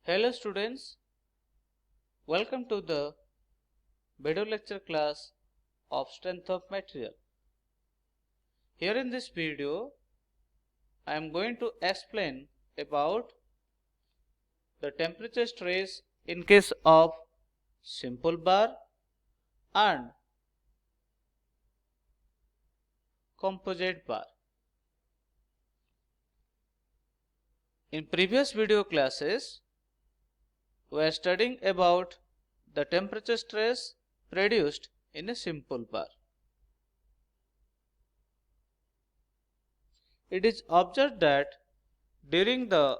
Hello students, welcome to the video lecture class of strength of material. Here in this video, I am going to explain about the temperature stress in case of simple bar and composite bar. In previous video classes, we are studying about the temperature stress produced in a simple bar. It is observed that during the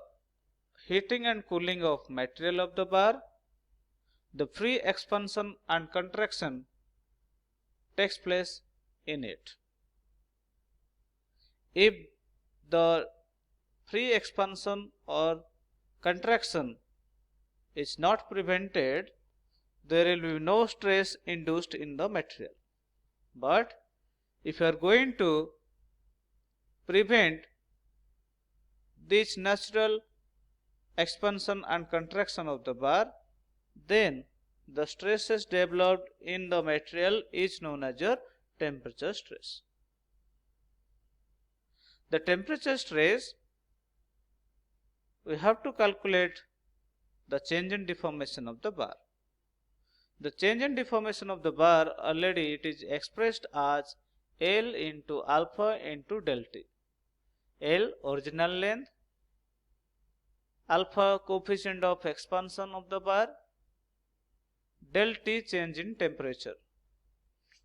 heating and cooling of material of the bar, the free expansion and contraction takes place in it. If the free expansion or contraction is not prevented, there will be no stress induced in the material. But if you are going to prevent this natural expansion and contraction of the bar, then the stresses developed in the material is known as your temperature stress. The temperature stress, we have to calculate the change in deformation of the bar. The change in deformation of the bar, already it is expressed as L into alpha into del T. L original length, alpha coefficient of expansion of the bar, del T change in temperature.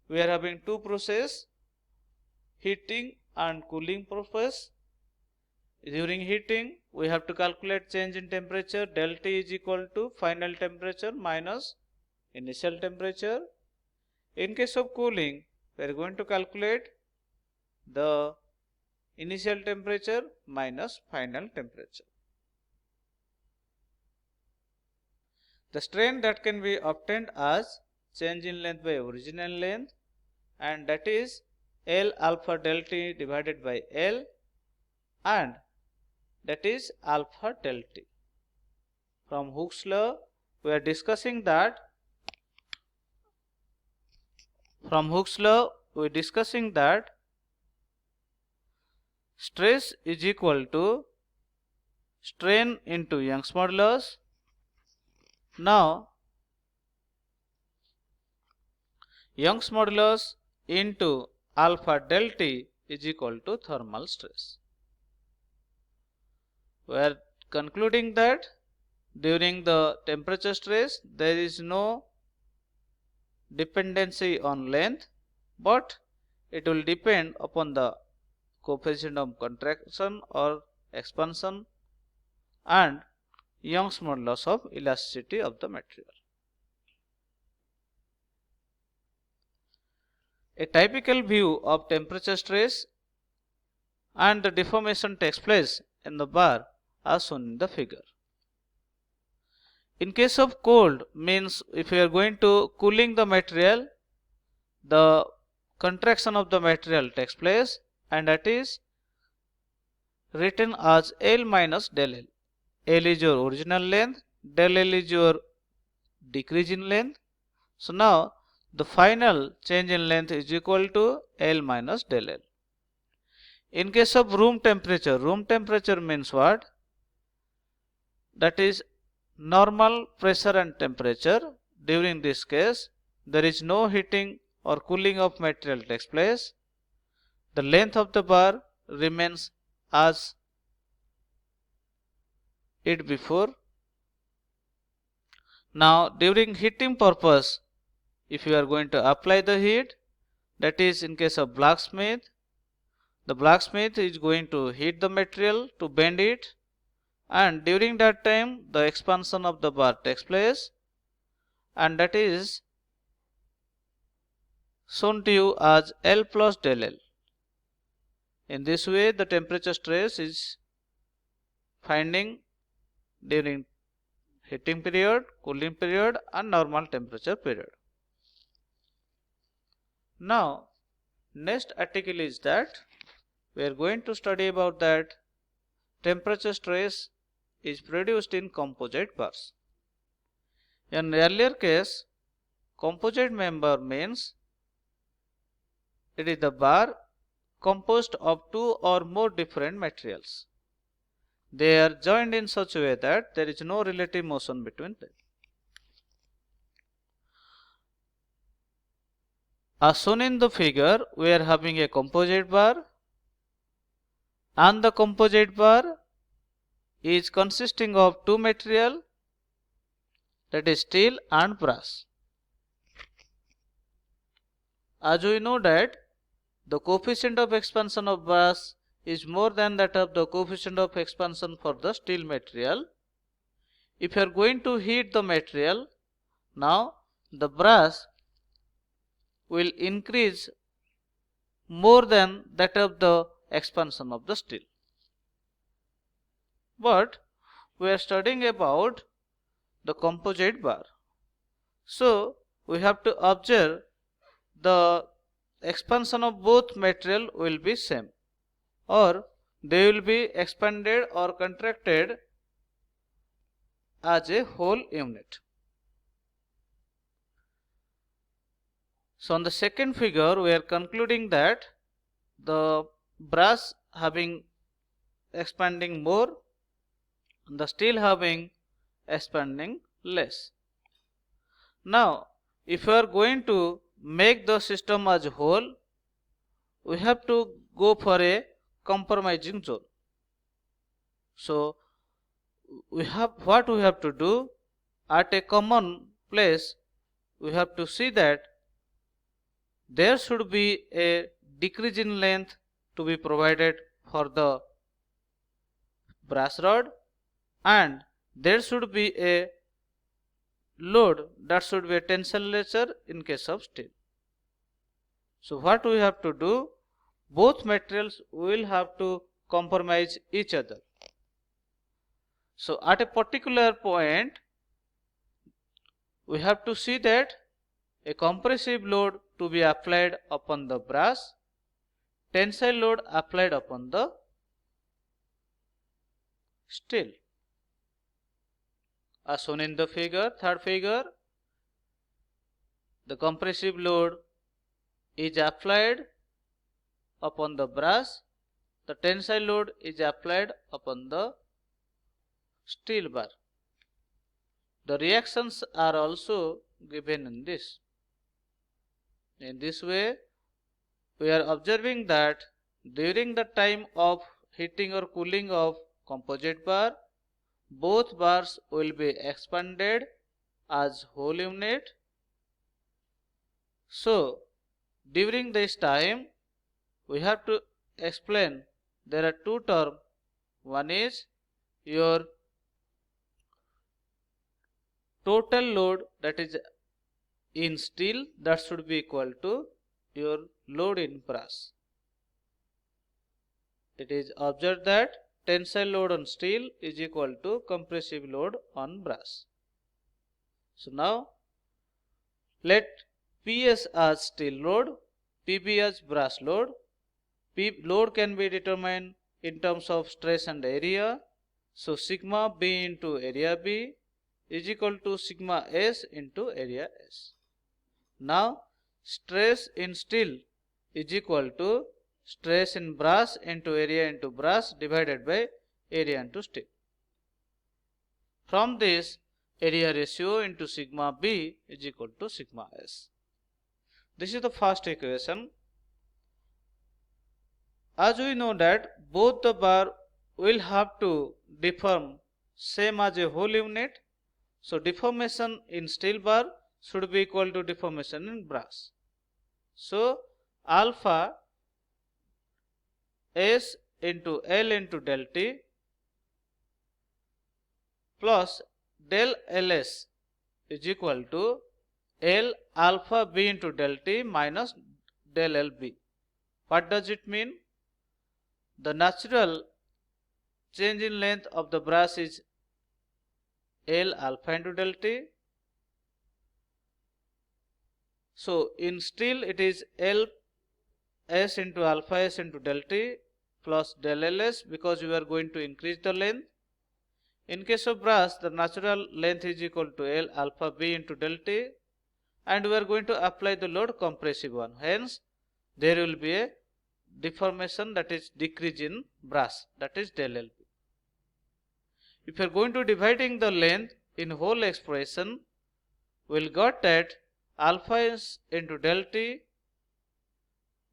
We are having two processes, heating and cooling process. During heating, we have to calculate change in temperature. Del T is equal to final temperature minus initial temperature. In case of cooling, we are going to calculate the initial temperature minus final temperature. The strain that can be obtained as change in length by original length, and that is L alpha del T divided by L, and that is alpha del T. From Hooke's law, we are discussing that stress is equal to strain into Young's modulus. Now, Young's modulus into alpha del T is equal to thermal stress. We are concluding that during the temperature stress, there is no dependency on length, but it will depend upon the coefficient of contraction or expansion and Young's modulus of elasticity of the material. A typical view of temperature stress and the deformation takes place in the bar as shown in the figure. In case of cold, means if you are going to cooling the material, the contraction of the material takes place, and that is written as L minus del L. L is your original length, del L is your decrease in length. So now the final change in length is equal to L minus del L. In case of room temperature means what? That is normal pressure and temperature. During this case, there is no heating or cooling of material takes place. The length of the bar remains as it before. Now, during heating purpose, if you are going to apply the heat, that is in case of blacksmith, the blacksmith is going to heat the material to bend it, and during that time the expansion of the bar takes place, and that is shown to you as L plus del L. In this way, the temperature stress is finding during heating period, cooling period and normal temperature period. Now, next article is that we are going to study about that temperature stress is produced in composite bars. In earlier case, composite member means it is the bar composed of two or more different materials. They are joined in such a way that there is no relative motion between them. As shown in the figure, we are having a composite bar, and the composite bar is consisting of two material, that is steel and brass. As we know that the coefficient of expansion of brass is more than that of the coefficient of expansion for the steel material. If you are going to heat the material, now the brass will increase more than that of the expansion of the steel. But we are studying about the composite bar. So we have to observe the expansion of both material will be same, or they will be expanded or contracted as a whole unit. So on the second figure, we are concluding that the brass having expanding more, the steel having expanding less. Now, if we are going to make the system as a whole, we have to go for a compromising zone. So, what we have to do at a common place, we have to see that there should be a decrease in length to be provided for the brass rod, and there should be a load that should be a tensile nature in case of steel. So what we have to do, both materials will have to compromise each other. So at a particular point, we have to see that a compressive load to be applied upon the brass, tensile load applied upon the steel. As shown in the figure, third figure, the compressive load is applied upon the brass, the tensile load is applied upon the steel bar. The reactions are also given in this. In this way, we are observing that during the time of heating or cooling of composite bar, both bars will be expanded as whole unit. So, during this time, we have to explain there are two terms. One is your total load, that is in steel, that should be equal to your load in brass. It is observed that tensile load on steel is equal to compressive load on brass. So now let PS as steel load, PB as brass load. Load can be determined in terms of stress and area. So sigma B into area B is equal to sigma S into area S. Now stress in steel is equal to stress in brass into area into brass divided by area into steel. From this, area ratio into sigma B is equal to sigma S. This is the first equation. As we know that both the bar will have to deform same as a whole unit. So deformation in steel bar should be equal to deformation in brass. So alpha S into L into del T plus del Ls is equal to L alpha B into del T minus del LB. What does it mean? The natural change in length of the brass is L alpha into del T. So in steel it is L S into alpha S into del T plus del Ls, because we are going to increase the length. In case of brass, the natural length is equal to L alpha B into del T, and we are going to apply the load compressive one. Hence, there will be a deformation, that is decrease in brass, that is del LB. If you are going to dividing the length in whole expression, we will got that alpha is into del T,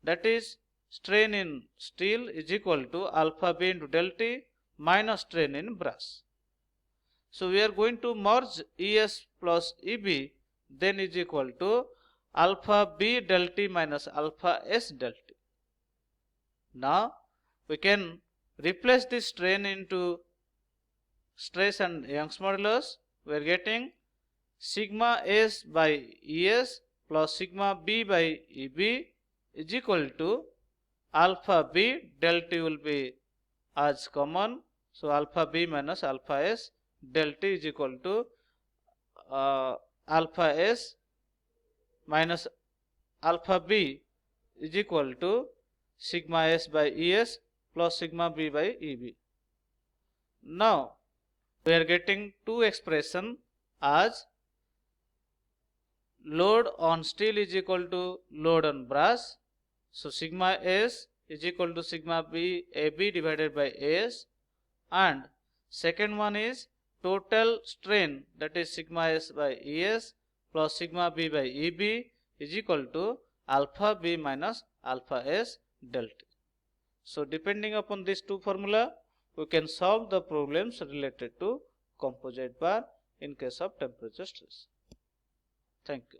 that is strain in steel, is equal to alpha B into del T minus strain in brass. So we are going to merge ES plus EB, then is equal to alpha B del T minus alpha S del T. Now we can replace this strain into stress and Young's modulus. We are getting sigma S by ES plus sigma B by EB is equal to alpha B del T will be as common. So alpha B minus alpha S del T is equal to alpha S minus alpha B is equal to sigma S by ES plus sigma B by EB. Now we are getting two expression as load on steel is equal to load on brass. So sigma S is equal to sigma B AB divided by S, and second one is total strain, that is sigma S by ES plus sigma B by EB is equal to alpha B minus alpha S del T. So depending upon these two formula, we can solve the problems related to composite bar in case of temperature stress. Thank you.